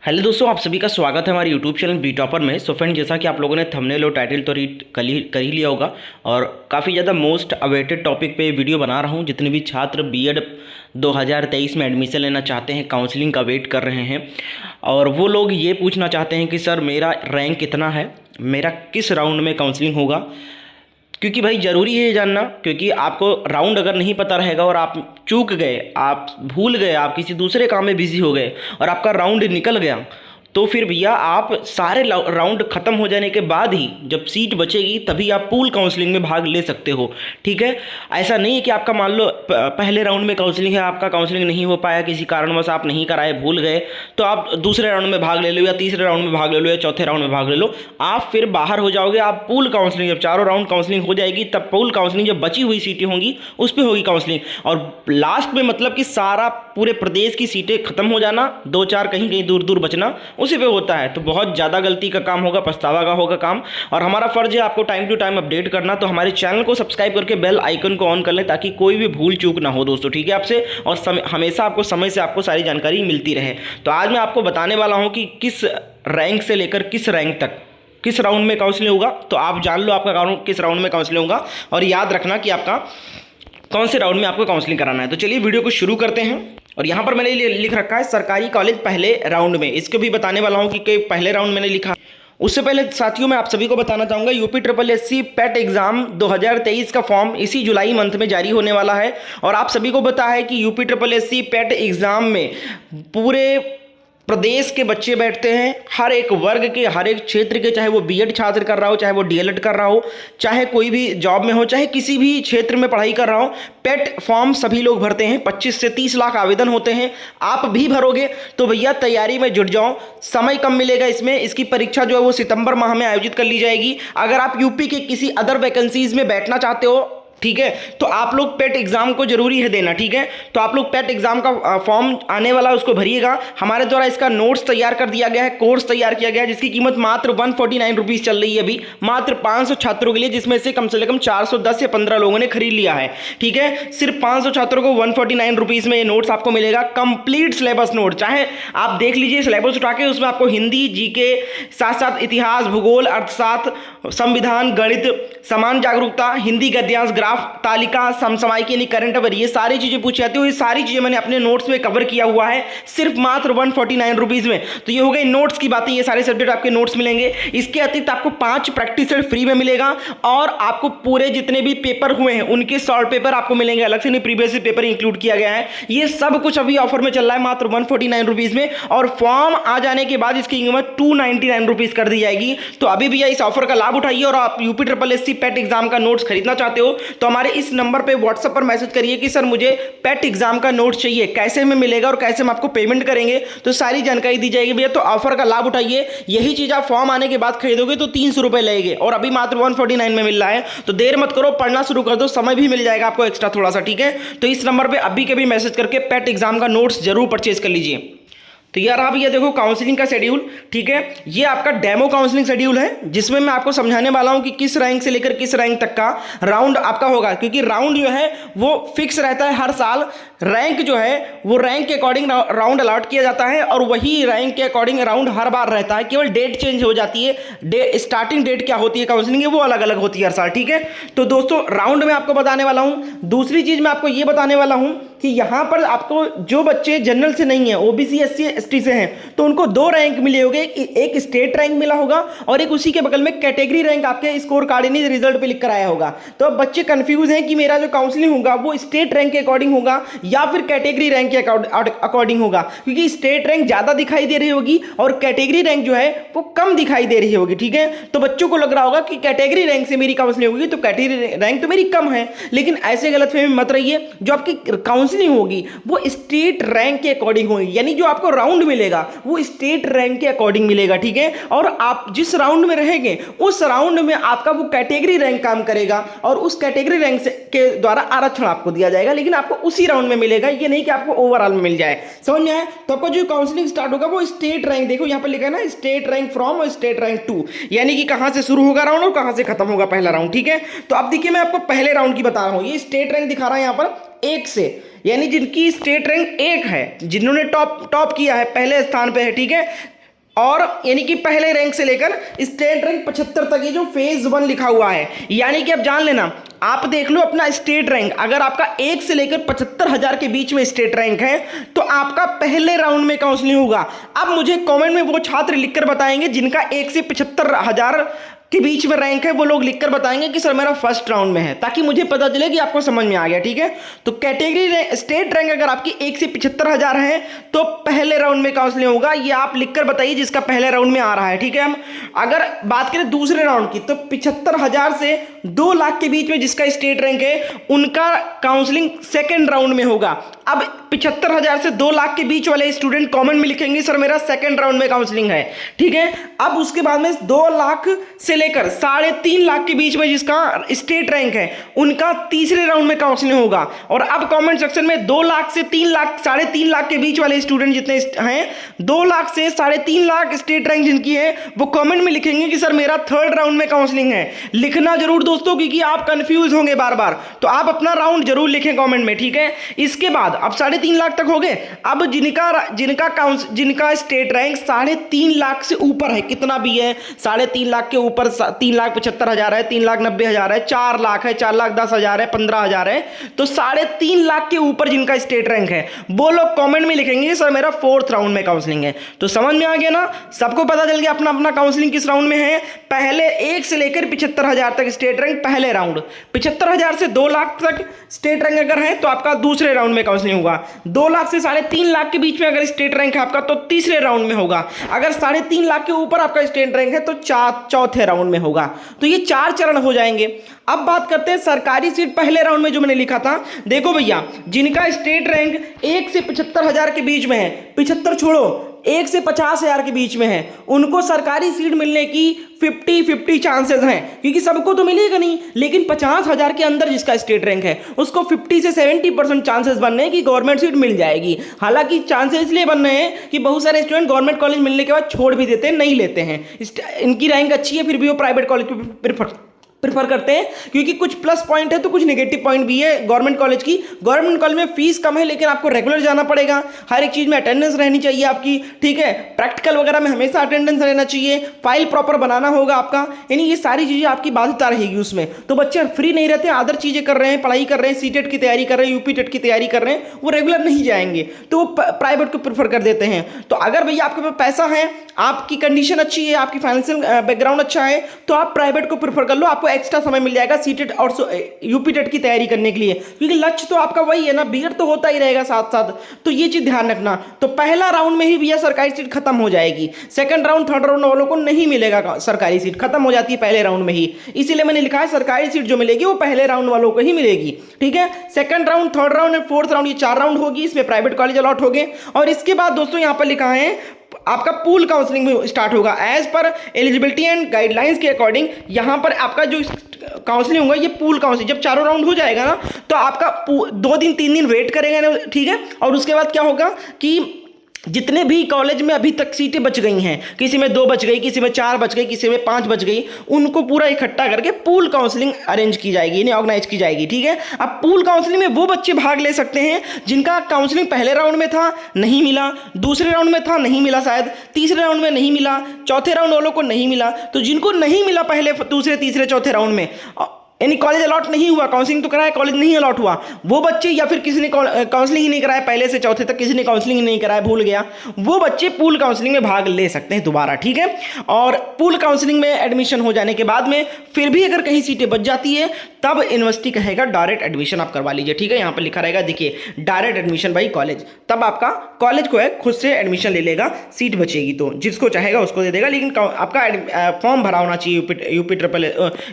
Hello दोस्तों, आप सभी का स्वागत है हमारे यूट्यूब चैनल बी टॉपर में। सो फ्रेंड, जैसा कि आप लोगों ने थंबनेल और टाइटल तो रीड कर ही लिया होगा और काफ़ी ज़्यादा मोस्ट अवेटेड टॉपिक पे वीडियो बना रहा हूँ। जितने भी छात्र बीएड 2023 में एडमिशन लेना चाहते हैं, काउंसलिंग का वेट कर रहे हैं और वो लोग ये पूछना चाहते हैं कि सर मेरा रैंक कितना है, मेरा किस राउंड में काउंसलिंग होगा। क्योंकि भाई ज़रूरी है ये जानना, क्योंकि आपको राउंड अगर नहीं पता रहेगा और आप चूक गए, आप भूल गए, आप किसी दूसरे काम में बिजी हो गए और आपका राउंड निकल गया, तो फिर भैया आप सारे राउंड ख़त्म हो जाने के बाद ही जब सीट बचेगी तभी आप पूल काउंसलिंग में भाग ले सकते हो। ठीक है, ऐसा नहीं है कि आपका मान लो पहले राउंड में काउंसलिंग है, आपका काउंसलिंग नहीं हो पाया, किसी कारणवश आप नहीं कराए, भूल गए, तो आप दूसरे राउंड में भाग ले लो या तीसरे राउंड में भाग ले लो या चौथे राउंड में भाग ले लो, आप फिर बाहर हो जाओगे। आप पूल काउंसलिंग जब चारों राउंड काउंसलिंग हो जाएगी तब पूल काउंसलिंग जब बची हुई सीटें होंगी उस पर होगी काउंसलिंग। और लास्ट में मतलब कि सारा पूरे प्रदेश की सीटें खत्म हो जाना, दो चार कहीं कहीं दूर दूर बचना, उसी पे होता है। तो बहुत ज़्यादा गलती का काम होगा, पछतावा का होगा काम। और हमारा फर्ज है आपको टाइम टू टाइम अपडेट करना, तो हमारे चैनल को सब्सक्राइब करके बेल आइकन को ऑन कर लें ताकि कोई भी भूल चूक ना हो दोस्तों। ठीक है आपसे, और हमेशा आपको समय से आपको सारी जानकारी मिलती रहे। तो आज मैं आपको बताने वाला हूँ कि किस रैंक से लेकर किस रैंक तक किस राउंड में काउंसलिंग होगा। तो आप जान लो आपका किस राउंड में काउंसलिंग होगा और याद रखना कि आपका कौन से राउंड में आपको काउंसलिंग कराना है। तो चलिए वीडियो को शुरू करते हैं। और यहाँ पर मैंने लिख रखा है सरकारी कॉलेज पहले राउंड में, इसको भी बताने वाला हूँ कि पहले राउंड मैंने लिखा। उससे पहले साथियों मैं आप सभी को बताना चाहूँगा यूपी ट्रिपल एससी पेट एग्जाम 2023 का फॉर्म इसी जुलाई मंथ में जारी होने वाला है। और आप सभी को पता है कि यूपी ट्रिपल एससी पेट एग्जाम में पूरे प्रदेश के बच्चे बैठते हैं, हर एक वर्ग के, हर एक क्षेत्र के, चाहे वो बीएड छात्र कर रहा हो, चाहे वो डीएलएड कर रहा हो, चाहे कोई भी जॉब में हो, चाहे किसी भी क्षेत्र में पढ़ाई कर रहा हो, पेट फॉर्म सभी लोग भरते हैं। 25 से 30 लाख आवेदन होते हैं, आप भी भरोगे। तो भैया तैयारी में जुट जाओ, समय कम मिलेगा इसमें। इसकी परीक्षा जो है वो सितंबर माह में आयोजित कर ली जाएगी। अगर आप यूपी के किसी अदर वैकेंसीज में बैठना चाहते हो, ठीक है, तो आप लोग पेट एग्जाम को जरूरी है देना। ठीक है, तो आप लोग पेट एग्जाम का फॉर्म आने वाला है उसको भरिएगा। हमारे द्वारा इसका नोट्स तैयार कर दिया गया है, कोर्स तैयार किया गया है, जिसकी कीमत मात्र 149 रुपीज़ चल रही है अभी, मात्र 500 छात्रों के लिए, जिसमें से कम 410 या 15 लोगों ने खरीद लिया है। ठीक है, सिर्फ 500 छात्रों को 149 रुपीज़ में ये नोट्स आपको मिलेगा, कंप्लीट सिलेबस नोट। चाहे आप देख लीजिए सिलेबस उठा के, उसमें आपको हिंदी, जीके, साथ साथ इतिहास, भूगोल, अर्थशास्त्र, संविधान, गणित, समान जागरूकता, हिंदी गद्यांश, ग्राफ, तालिका, समसामयिक यानी करंट अफेयर, ये सारी चीजें पूछी जाती है। ये सारी चीजें मैंने अपने नोट्स में कवर किया हुआ है सिर्फ मात्र 149 रुपीज में। तो ये हो गई नोट्स की बातें, ये सारे सब्जेक्ट आपके नोट्स मिलेंगे। इसके अतिरिक्त आपको 5 प्रैक्टिस सेट फ्री में मिलेगा और आपको पूरे जितने भी पेपर हुए हैं उनके शॉर्ट पेपर आपको मिलेंगे, अलग से नहीं, प्रीवियस पेपर इंक्लूड किया गया है। ये सब कुछ अभी ऑफर में चल रहा है मात्र 149 रुपीज में, और फॉर्म आ जाने के बाद इसकी कीमत 299 रुपीज कर दी जाएगी। तो अभी भैया इस ऑफर का लाभ उठाइए। और आप यूपी ट्रिपल एससी पेट एग्जाम का नोट्स खरीदना चाहते हो तो हमारे इस नंबर पे व्हाट्सएप पर मैसेज करिए कि सर मुझे पेट एग्जाम का नोट चाहिए, कैसे में मिलेगा और कैसे हम आपको पेमेंट करेंगे, तो सारी जानकारी दी जाएगी भैया। तो ऑफर का लाभ उठाइए। यही चीज आप फॉर्म आने के बाद खरीदोगे तो 300 रुपए लगेंगे और अभी मात्र 149 में मिल रहा है। तो देर मत करो, पढ़ना शुरू कर दो, समय भी मिल जाएगा आपको एक्स्ट्रा थोड़ा सा। ठीक है, तो इस नंबर पर अभी के भी मैसेज करके पेट एग्जाम का नोट्स जरूर परचेज कर लीजिए। तो यार आप ये देखो काउंसलिंग का शेड्यूल, ठीक है, ये आपका डेमो काउंसलिंग शेड्यूल है, जिसमें मैं आपको समझाने वाला हूं कि किस रैंक से लेकर किस रैंक तक का राउंड आपका होगा। क्योंकि राउंड जो है वो फिक्स रहता है हर साल, रैंक जो है वो रैंक के अकॉर्डिंग राउंड अलॉट किया जाता है और वही रैंक के अकॉर्डिंग राउंड हर बार रहता है, केवल डेट चेंज हो जाती है। स्टार्टिंग डेट क्या होती है काउंसलिंग की वो अलग अलग होती है हर साल। ठीक है, तो दोस्तों राउंड में आपको बताने वाला हूँ। दूसरी चीज मैं आपको ये बताने वाला हूँ कि यहाँ पर आपको जो बच्चे जनरल से नहीं है, ओबीसी एससी एसटी से हैं, तो उनको 2 रैंक मिले होंगे, एक स्टेट रैंक मिला होगा और एक उसी के बगल में कैटेगरी रैंक आपके स्कोर कार्ड यानी रिजल्ट पे लिख कर आया होगा। तो अब बच्चे कंफ्यूज हैं कि मेरा जो काउंसलिंग होगा वो स्टेट रैंक के अकॉर्डिंग होगा या फिर कैटेगरी रैंक के अकॉर्डिंग होगा, क्योंकि स्टेट रैंक ज्यादा दिखाई दे रही होगी और कैटेगरी रैंक जो है वो कम दिखाई दे रही होगी। ठीक है, तो बच्चों को लग रहा होगा कि कैटेगरी रैंक से मेरी काउंसलिंग होगी तो कैटेगरी रैंक तो मेरी कम है, लेकिन ऐसे गलतफहमी मत रहिए। जो आपकी काउंसलिंग होगी वो स्टेट रैंक के अकॉर्डिंग होगी, यानी जो आपको राउंड मिलेगा वो स्टेट रैंक के अकॉर्डिंग मिलेगा। ठीक है, और आप जिस राउंड में रहेंगे उस राउंड में आपका वो कैटेगरी रैंक काम करेगा और उस कैटेगरी रैंक से के द्वारा आरक्षण आपको दिया जाएगा, लेकिन आपको उसी राउंड में मिलेगा, ये नहीं कि आपको ओवरऑल में मिल जाए। समझ में आया? तो आपका जो काउंसलिंग स्टार्ट होगा वो स्टेट रैंक, देखो यहाँ पर लिखा है ना स्टेट रैंक फ्रॉम और स्टेट रैंक टू, यानी कि कहां से शुरू होगा राउंड और कहां से खत्म होगा पहला राउंड। ठीक है, तो अब देखिए मैं आपको पहले राउंड की बता रहा हूं, ये स्टेट रैंक दिखा रहा है यहाँ पर 1 से, यानी जिनकी स्टेट रैंक 1 है, जिन्होंने टॉप किया है, पहले स्थान पे है। ठीक है, और यानी कि पहले रैंक से लेकर स्टेट रैंक 75 तक ये जो फेज 1 लिखा हुआ है, यानी कि अब जान लेना, आप देख लो अपना स्टेट रैंक, अगर आपका 1 से लेकर 75,000 के बीच में स्टेट रैंक है तो आपका पहले राउंड में काउंसलिंग होगा। अब मुझे कमेंट में वो छात्र लिखकर बताएंगे जिनका 1 से 75,000 के बीच में रैंक है, वो लोग लिखकर बताएंगे कि सर मेरा फर्स्ट राउंड में है, ताकि मुझे पता चले कि आपको समझ में आ गया। ठीक है, तो कैटेगरी स्टेट रैंक अगर आपकी 1 से 75,000 है तो पहले राउंड में काउंसलिंग होगा, ये आप लिखकर बताइए जिसका पहले राउंड में आ रहा है। ठीक है, हम अगर बात करें दूसरे राउंड की तो 75,000 से 2 लाख के बीच में जिसका स्टेट रैंक है उनका काउंसलिंग सेकेंड राउंड में होगा। अब 75,000 से 2 लाख के बीच वाले स्टूडेंट कमेंट में लिखेंगे सर मेरा सेकेंड राउंड में काउंसलिंग है। ठीक है, अब उसके बाद में 2 लाख से लेकर 3.5 लाख के बीच में जिसका स्टेट रैंक है उनका तीसरे राउंड में काउंसलिंग होगा। और अब कमेंट सेक्शन में 2 लाख से 3 लाख 3.5 लाख के बीच वाले स्टूडेंट जितने हैं, 2 लाख से 3.5 लाख स्टेट रैंक जिनकी है, वो कमेंट में लिखेंगे कि सर मेरा थर्ड राउंड में काउंसलिंग है। लिखना जरूर दोस्तों, क्योंकि आप कंफ्यूज होंगे बार बार, तो आप अपना राउंड जरूर लिखें कमेंट में। ठीक है, इसके बाद अब 3.5 लाख तक हो गए। अब जिनका स्टेट रैंक 3.5 लाख से ऊपर है, कितना भी है, 3.5 लाख के ऊपर 3,75,000 है, 3,90,000 है, 4 लाख है, 4,10,000 है, 15,000 है, तो 3.5 लाख के ऊपर जिनका स्टेट रैंक है वो लोग कमेंट में लिखेंगे सर मेरा फोर्थ राउंड में काउंसलिंग है। तो समझ में आ गया ना, सबको पता चल गया अपना अपना काउंसलिंग किस राउंड में है। पहले 1 से लेकर 75,000 तक स्टेट रैंक पहले राउंड, 75,000 से 2 लाख तक स्टेट रैंक अगर है तो आपका दूसरे राउंड में काउंसलिंग होगा। 2 लाख से 3.5 लाख के बीच में अगर स्टेट रैंक है आपका तो तीसरे राउंड में होगा। अगर 3.5 लाख के ऊपर आपका स्टेट रैंक है तो चौथे राउंड में होगा। तो ये 4 चरण हो जाएंगे। अब बात करते हैं सरकारी सीट पहले राउंड में जो मैंने लिखा था। देखो भैया, जिनका स्टेट रैंक 1 से 75,000 के बीच में है, 75 छोड़ो, 1 से 50,000 के बीच में है, उनको सरकारी सीट मिलने की 50-50 चांसेस हैं, क्योंकि सबको तो मिलेगा नहीं, लेकिन 50,000 के अंदर जिसका स्टेट रैंक है उसको 50 से 70% चांसेस बन रहे हैं कि गवर्नमेंट सीट मिल जाएगी। हालांकि चांसेस इसलिए बन रहे हैं कि बहुत सारे स्टूडेंट गवर्नमेंट कॉलेज मिलने के बाद छोड़ भी देते हैं, नहीं लेते हैं, इनकी रैंक अच्छी है फिर भी वो प्राइवेट कॉलेज को प्रेफर करते हैं, क्योंकि कुछ प्लस पॉइंट है तो कुछ नेगेटिव पॉइंट भी है गवर्नमेंट कॉलेज की। गवर्नमेंट कॉलेज में फीस कम है, लेकिन आपको रेगुलर जाना पड़ेगा, हर एक चीज़ में अटेंडेंस रहनी चाहिए आपकी। ठीक है, प्रैक्टिकल वगैरह में हमेशा अटेंडेंस रहना चाहिए, फाइल प्रॉपर बनाना होगा आपका, यानी ये सारी चीज़ें आपकी बाध्यता रहेगी उसमें। तो बच्चे फ्री नहीं रहते, अदर चीज़ें कर रहे हैं, पढ़ाई कर रहे हैं, सीटेट की तैयारी कर रहे हैं, यूपी टेट की तैयारी कर रहे हैं, वो रेगुलर नहीं जाएंगे, तो वो प्राइवेट को प्रेफर कर देते हैं। तो अगर भैया आपके पास पैसा है, आपकी कंडीशन अच्छी है, आपकी फाइनेंशियल बैकग्राउंड अच्छा है, तो आप प्राइवेट को प्रेफर कर लो, आपको एक्स्ट्रा समय मिल जाएगा सीटेट और यूपी टेट की तैयारी करने के लिए, क्योंकि लक्ष्य तो आपका वही है ना, बीएड तो होता ही रहेगा साथ साथ। तो ये चीज ध्यान रखना। तो पहला राउंड में ही भैया सरकारी सीट खत्म हो जाएगी, सेकंड राउंड थर्ड राउंड वालों को नहीं मिलेगा, सरकारी सीट खत्म हो जाती है पहले राउंड में ही। इसीलिए मैंने लिखा है सरकारी सीट जो मिलेगी वो पहले राउंड वालों को ही मिलेगी। ठीक है, second round, third round and fourth round, ये 4 राउंड होगी, इसमें प्राइवेट कॉलेज अलॉट हो गए। और इसके बाद दोस्तों यहां पर लिखा है आपका पूल काउंसलिंग में स्टार्ट होगा as per eligibility and guidelines के अकॉर्डिंग। यहां पर आपका जो काउंसलिंग होगा ये पूल काउंसलिंग, जब चारों राउंड हो जाएगा ना तो आपका 2 दिन 3 दिन वेट करेंगे ना, ठीक है। और उसके बाद क्या होगा कि जितने भी कॉलेज में अभी तक सीटें बच गई हैं, किसी में 2 बच गई, किसी में 4 बच गई, किसी में 5 बच गई, उनको पूरा इकट्ठा करके पूल काउंसलिंग अरेंज की जाएगी, यानी ऑर्गेनाइज की जाएगी। ठीक है, अब पूल काउंसलिंग में वो बच्चे भाग ले सकते हैं जिनका काउंसलिंग पहले राउंड में था नहीं मिला, दूसरे राउंड में था नहीं मिला, शायद तीसरे राउंड में नहीं मिला, चौथे राउंड वालों को नहीं मिला। तो जिनको नहीं मिला पहले दूसरे तीसरे चौथे राउंड में, यानी कॉलेज अलॉट नहीं हुआ, काउंसलिंग तो कराया, कॉलेज नहीं अलॉट हुआ, वो बच्चे, या फिर किसी ने काउंसलिंग ही नहीं कराया पहले से चौथे तक, किसी ने काउंसलिंग ही नहीं कराया, भूल गया, वो बच्चे पूल काउंसलिंग में भाग ले सकते हैं दोबारा। ठीक है, और पूल काउंसलिंग में एडमिशन हो जाने के बाद में फिर भी अगर कहीं सीटें बच जाती है तब यूनिवर्सिटी कहेगा डायरेक्ट एडमिशन आप करवा लीजिए। ठीक है, यहाँ पर लिखा रहेगा, देखिए डायरेक्ट एडमिशन बाई कॉलेज, तब आपका कॉलेज को है खुद से एडमिशन ले लेगा, सीट बचेगी तो जिसको चाहेगा उसको दे देगा, लेकिन आपका फॉर्म भरा होना चाहिए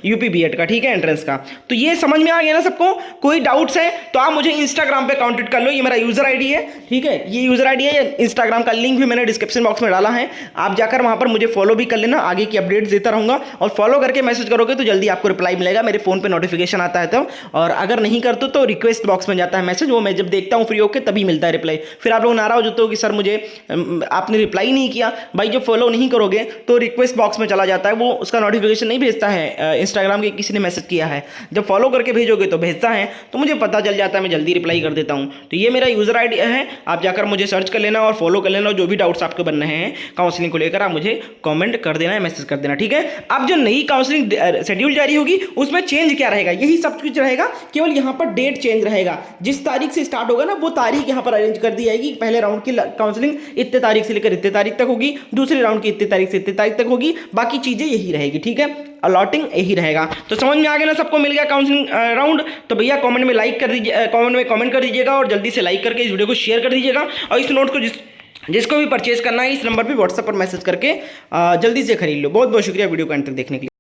यूपी BEd का, ठीक है, एंट्रेंस एंट्रेंस का। तो ये समझ में आ गया ना सबको? कोई डाउट्स है तो आप मुझे इंस्टाग्राम पे कांटेक्ट कर लो, ये मेरा यूजर आईडी है, ठीक है, ये यूजर आईडी है। इंस्टाग्राम का लिंक भी मैंने डिस्क्रिप्शन बॉक्स में डाला है, आप जाकर वहां पर मुझे फॉलो भी कर लेना, आगे की अपडेट्स देता रहूंगा। और फॉलो करके मैसेज करोगे तो जल्दी आपको रिप्लाई मिलेगा, मेरे फोन पे नोटिफिकेशन आता है तब। और अगर नहीं करते तो रिक्वेस्ट बॉक्स में जाता है मैसेज, वो मैं जब देखता हूँ फ्री होकर तभी मिलता है रिप्लाई। फिर आप लोग नाराज होते हो कि सर मुझे आपने रिप्लाई नहीं किया। भाई जब फॉलो नहीं करोगे तो रिक्वेस्ट बॉक्स में चला जाता है, वो उसका नोटिफिकेशन नहीं भेजता है इंस्टाग्राम के किसी ने मैसेज किया है। जब फॉलो करके भेजोगे तो भेजता है, तो मुझे पता चल जाता है, मैं जल्दी रिप्लाई कर देता हूँ। तो ये मेरा यूजर आईडी है, आप जाकर मुझे सर्च कर लेना और फॉलो कर लेना। जो भी डाउट्स आपके बन रहे हैं काउंसलिंग को लेकर आप मुझे कमेंट कर देना है, मैसेज कर देना, ठीक है। अब जो नई काउंसलिंग शेड्यूल जारी होगी उसमें चेंज क्या रहेगा, यही सब कुछ रहेगा, केवल यहाँ पर डेट चेंज रहेगा। जिस तारीख से स्टार्ट होगा ना वो तारीख यहाँ पर अरेंज कर दी जाएगी। पहले राउंड की काउंसलिंग इतने तारीख से लेकर इतने तारीख तक होगी, दूसरे राउंड की इतने तारीख से इतने तारीख तक होगी, बाकी चीजें यही रहेगी, ठीक है, अलॉटिंग यही रहेगा। तो समझ में आ गया ना, सबको मिल गया काउंसलिंग राउंड? तो भैया कमेंट में लाइक कर दीजिए, कमेंट में कमेंट कर दीजिएगा और जल्दी से लाइक करके इस वीडियो को शेयर कर दीजिएगा। और इस नोट को जिसको भी परचेज करना है इस नंबर पे व्हाट्सएप पर मैसेज करके जल्दी से खरीद लो। बहुत बहुत शुक्रिया वीडियो को अंत तक देखने के लिए।